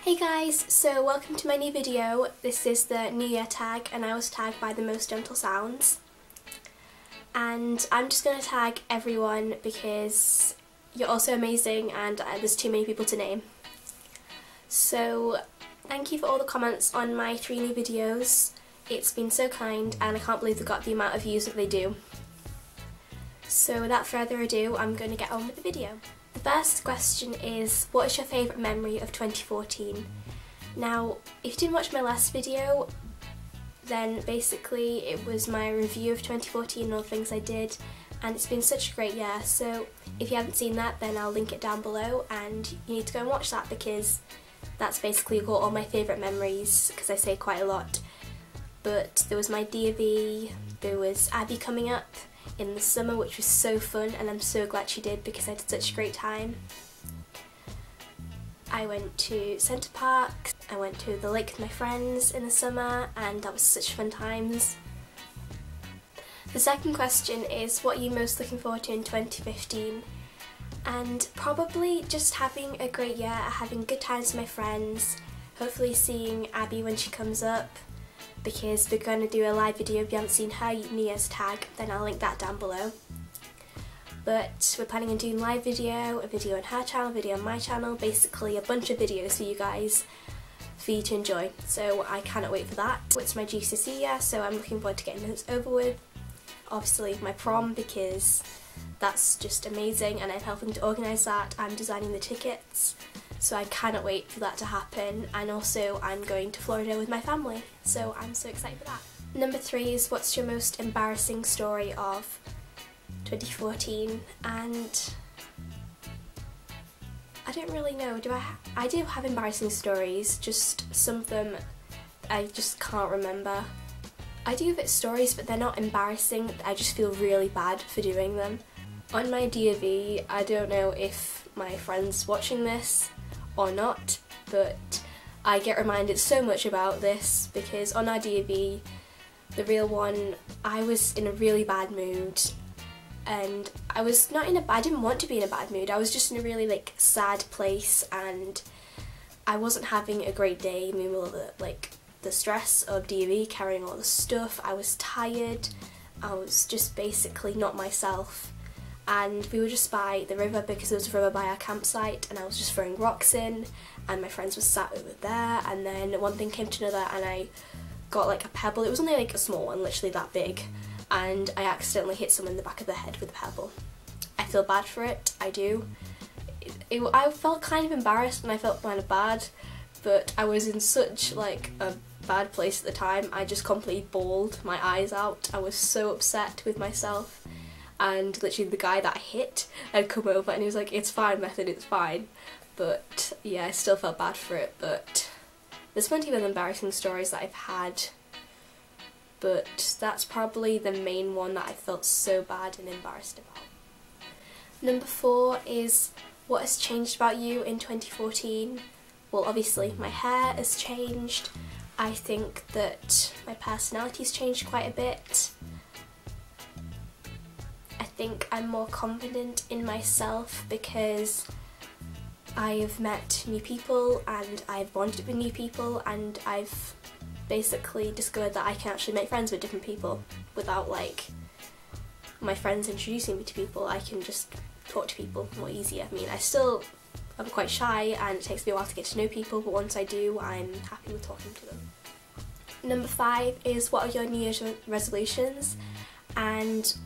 Hey guys, so welcome to my new video. This is the New Year tag and I was tagged by TheMostGentleSounds. And I'm just going to tag everyone because you're also amazing and there's too many people to name. So thank you for all the comments on my 3 new videos. It's been so kind and I can't believe they got the amount of views that they do. So without further ado, I'm going to get on with the video. The first question is, what is your favourite memory of 2014? Now, if you didn't watch my last video, then basically it was my review of 2014 and all the things I did, and it's been such a great year, so if you haven't seen that then I'll link it down below and you need to go and watch that because that's basically got all my favourite memories, because I say quite a lot. But there was my D.V, there was Abby coming up in the summer, which was so fun, and I'm so glad she did because I had such a great time. I went to Centre Park, I went to the lake with my friends in the summer, and that was such fun times. The second question is, what are you most looking forward to in 2015? And probably just having a great year, having good times with my friends, hopefully seeing Abby when she comes up, because we're going to do a live video. If you haven't seen her New Year's tag, then I'll link that down below. But we're planning on doing a live video, a video on her channel, a video on my channel, basically a bunch of videos for you guys, for you to enjoy. So I cannot wait for that. It's my GCSE year, so I'm looking forward to getting this over with. Obviously my prom, because that's just amazing and I'm helping to organise that. I'm designing the tickets. So I cannot wait for that to happen, and also I'm going to Florida with my family, so I'm so excited for that. Number 3 is, what's your most embarrassing story of 2014? And I don't really know, I do have embarrassing stories, just some of them I just can't remember. I do have stories, but they're not embarrassing, I just feel really bad for doing them. On my D.V, I don't know if my friend's watching this or not, but I get reminded so much about this because on our D.V, the real one, I was in a really bad mood, and I didn't want to be in a bad mood, I was just in a really sad place, and I wasn't having a great day. Meanwhile, the stress of D.V, carrying all the stuff, I was tired, I was just basically not myself. And we were just by the river because there was a river by our campsite, and I was just throwing rocks in and my friends were sat over there, and then one thing came to another and I got a pebble. It was only a small one, literally that big, and I accidentally hit someone in the back of the head with a pebble. I feel bad for it, I do. I felt kind of embarrassed and I felt kind of bad, but I was in such a bad place at the time. I just completely bawled my eyes out. I was so upset with myself. And literally the guy that I hit had come over and he was like, "It's fine, Bethan, it's fine." But yeah, I still felt bad for it. But there's plenty of embarrassing stories that I've had, but that's probably the main one that I felt so bad and embarrassed about. Number 4 is, what has changed about you in 2014? Well, obviously my hair has changed. I think that my personality's changed quite a bit. I think I'm more confident in myself because I've met new people and I've bonded with new people, and I've basically discovered that I can actually make friends with different people without my friends introducing me to people. I can just talk to people more easier. I mean, I'm quite shy and it takes me a while to get to know people, but once I do, I'm happy with talking to them. Number 5 is, what are your New Year's resolutions? And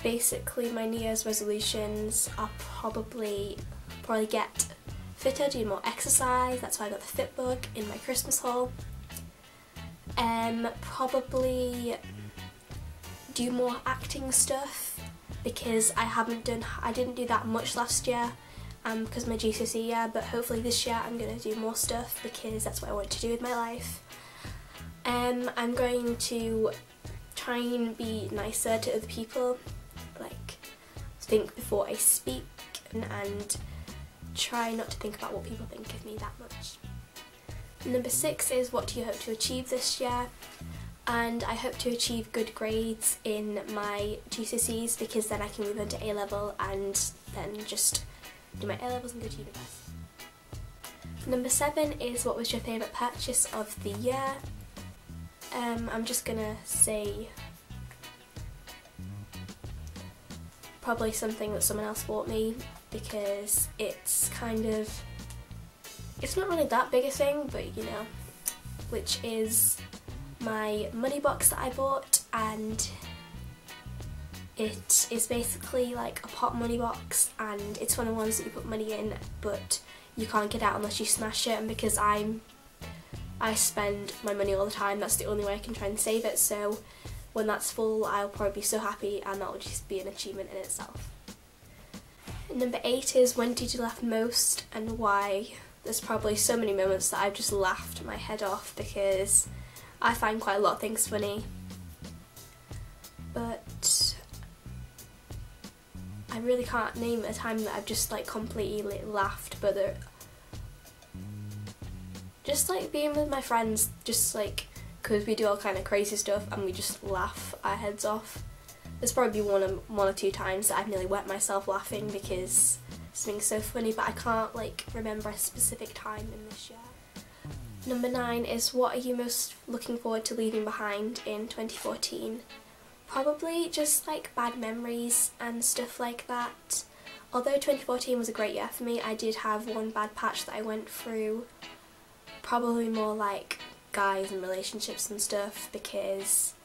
basically my New Year's resolutions are probably get fitter, do more exercise. That's why I got the Fit book in my Christmas haul. Probably do more acting stuff because I didn't do that much last year because of my GCSE year, but hopefully this year I'm going to do more stuff because that's what I want to do with my life. I'm going to try and be nicer to other people, think before I speak, and try not to think about what people think of me that much. Number 6 is, what do you hope to achieve this year? And I hope to achieve good grades in my GCSEs because then I can move on to A-level and then just do my A-levels and go to university. Number 7 is what was your favourite purchase of the year? I'm just gonna say probably something that someone else bought me, because it's not really that big a thing, but you know, which is my money box that I bought, and it is basically like a pot money box, and it's one of the ones that you put money in but you can't get out unless you smash it, and because I spend my money all the time, that's the only way I can try and save it, so when that's full I'll probably be so happy, and that will just be an achievement in itself. Number 8 is when did you laugh most and why? There's probably so many moments that I've just laughed my head off, because I find quite a lot of things funny, but I really can't name a time that I've just like completely laughed, but just like being with my friends, just like, because we do all kind of crazy stuff and we just laugh our heads off. There's probably one or two times that I've nearly wet myself laughing because something's so funny, but I can't like remember a specific time in this year. Number 9 is what are you most looking forward to leaving behind in 2014? Probably just like bad memories and stuff like that. Although 2014 was a great year for me, I did have one bad patch that I went through. Probably more like guys and relationships and stuff, because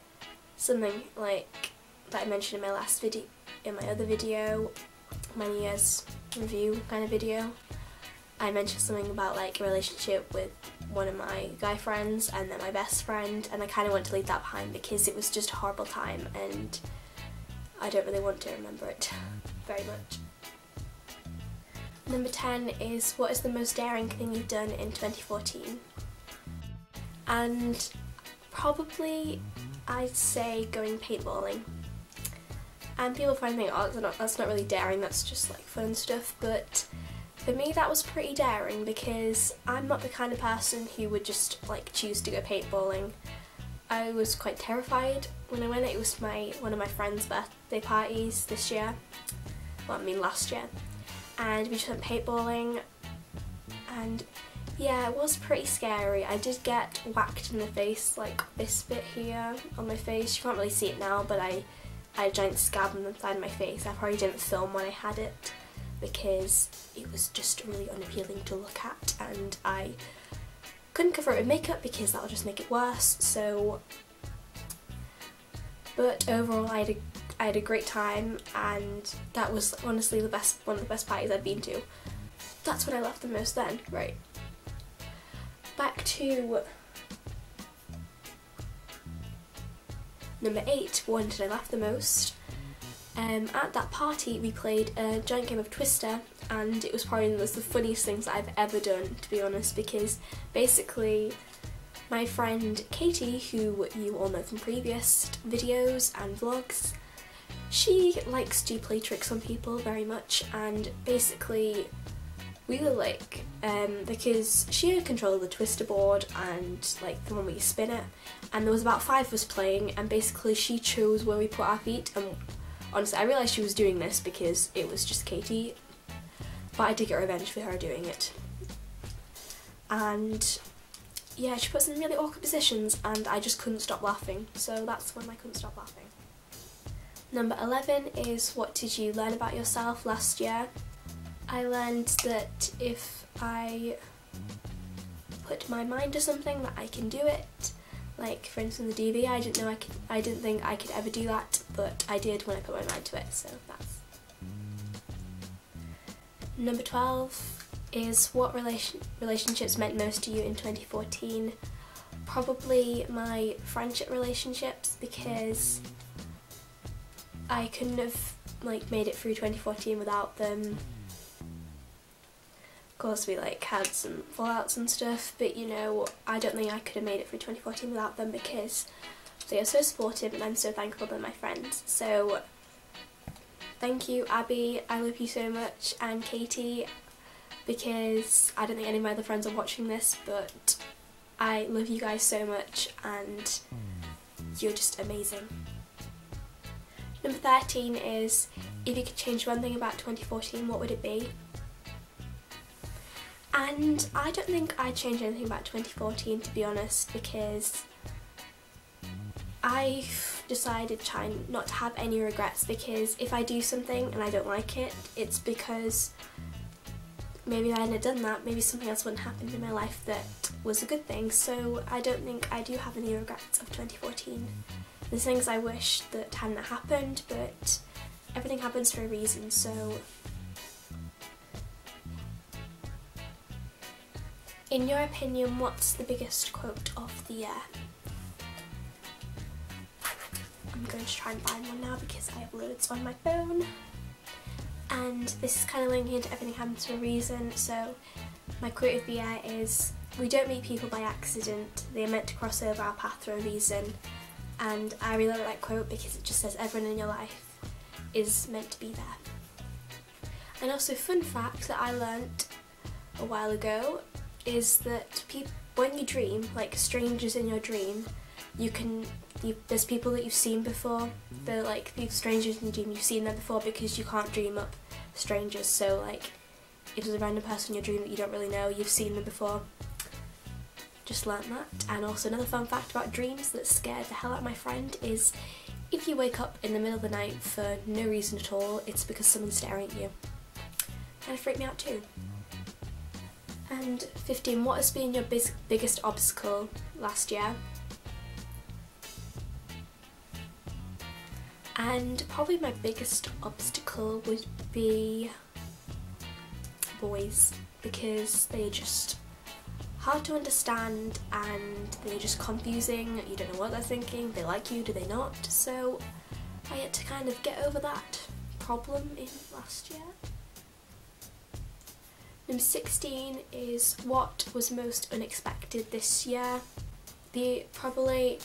something like that I mentioned in my last video, in my other video, my New Year's review kind of video, I mentioned something about like a relationship with one of my guy friends and then my best friend, and I kind of want to leave that behind because it was just a horrible time and I don't really want to remember it very much. Number 10 is what is the most daring thing you've done in 2014? And probably I'd say going paintballing. And people find me, oh that's not really daring, that's just like fun and stuff, but for me that was pretty daring because I'm not the kind of person who would just like choose to go paintballing. I was quite terrified when I went. It was one of my friend's birthday parties this year, well I mean last year, and we just went paintballing, and yeah, it was pretty scary. I did get whacked in the face, like this bit here on my face. You can't really see it now, but I had a giant scab on the side of my face. I probably didn't film when I had it because it was just really unappealing to look at, and I couldn't cover it with makeup because that would just make it worse. So, but overall I had a great time, and that was honestly one of the best parties I've been to. That's when I laughed the most then, right. Back to number 8, when did I laugh the most? At that party we played a giant game of Twister, and it was probably one of the funniest things that I've ever done, to be honest, because basically my friend Katie, who you all know from previous videos and vlogs, she likes to play tricks on people very much, and basically we were like, because she had control of the Twister board and like the one where you spin it, and there was about 5 of us playing, and basically she chose where we put our feet, and honestly I realised she was doing this because it was just Katie, but I did get revenge for her doing it. And yeah, she put us in really awkward positions and I just couldn't stop laughing, so that's when I couldn't stop laughing. Number 11 is what did you learn about yourself last year? I learned that if I put my mind to something that I can do it. Like for instance the DV, I didn't think I could ever do that, but I did when I put my mind to it, so that's. Number 12 is what relationships meant most to you in 2014? Probably my friendship relationships, because I couldn't have like made it through 2014 without them. Of course we like had some fallouts and stuff, but you know, I don't think I could have made it through 2014 without them because they are so supportive and I'm so thankful they're my friends. So thank you Abby, I love you so much, and Katie, because I don't think any of my other friends are watching this, but I love you guys so much and you're just amazing. Number 13 is if you could change one thing about 2014, what would it be? And I don't think I'd change anything about 2014, to be honest, because I've decided trying not to have any regrets, because if I do something and I don't like it, it's because maybe if I hadn't done that, maybe something else wouldn't happen in my life that was a good thing. So I don't think I do have any regrets of 2014. There's things I wish that hadn't happened, but everything happens for a reason, so... In your opinion, what's the biggest quote of the year? I'm going to try and find one now because I have loads on my phone. And this is kind of linking into everything happens for a reason, so my quote of the year is, "We don't meet people by accident, they are meant to cross over our path for a reason." And I really like that quote because it just says everyone in your life is meant to be there. And also, fun fact that I learnt a while ago is that when you dream, like strangers in your dream, there's people that you've seen before. They're like these strangers in your dream, you've seen them before because you can't dream up strangers. So like, if there's a random person in your dream that you don't really know, you've seen them before. Just learnt that. And also another fun fact about dreams that scared the hell out of my friend is, if you wake up in the middle of the night for no reason at all, it's because someone's staring at you. Kind of freaked me out too. And 15, what has been your biggest obstacle last year? And probably my biggest obstacle would be boys, because they're just hard to understand and they're just confusing. You don't know what they're thinking, they like you, do they not? So I had to kind of get over that problem in last year. Number 16 is, what was most unexpected this year? Probably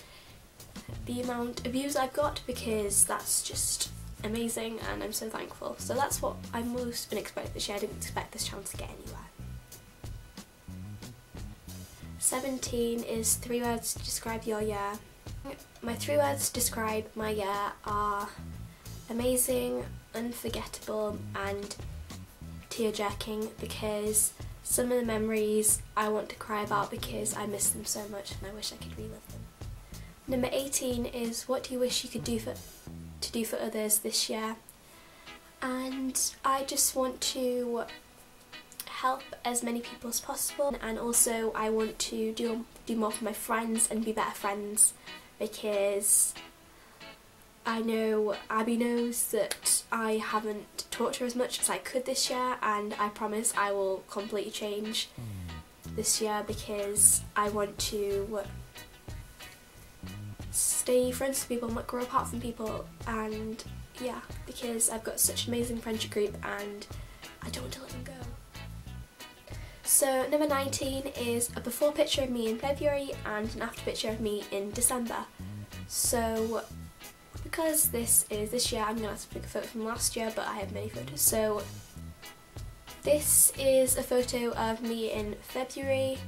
the amount of views I've got, because that's just amazing and I'm so thankful. So that's what I'm most unexpected this year. I didn't expect this chance to get anywhere. 17 is 3 words to describe your year. My 3 words to describe my year are amazing, unforgettable and tear-jerking, because some of the memories I want to cry about because I miss them so much and I wish I could relive them. Number 18 is, what do you wish you could do for others this year? And I just want to help as many people as possible, and also I want to do more for my friends and be better friends, because I know Abby knows that I haven't talked to her as much as I could this year, and I promise I will completely change this year because I want to stay friends with people and not grow apart from people, and yeah, because I've got such an amazing friendship group and I don't want to let them go. So number 19 is a before picture of me in February and an after picture of me in December. So because this is this year, I'm going to have to pick a photo from last year, but I have many photos. So this is a photo of me in February.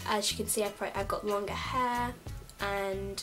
As you can see, I've got longer hair and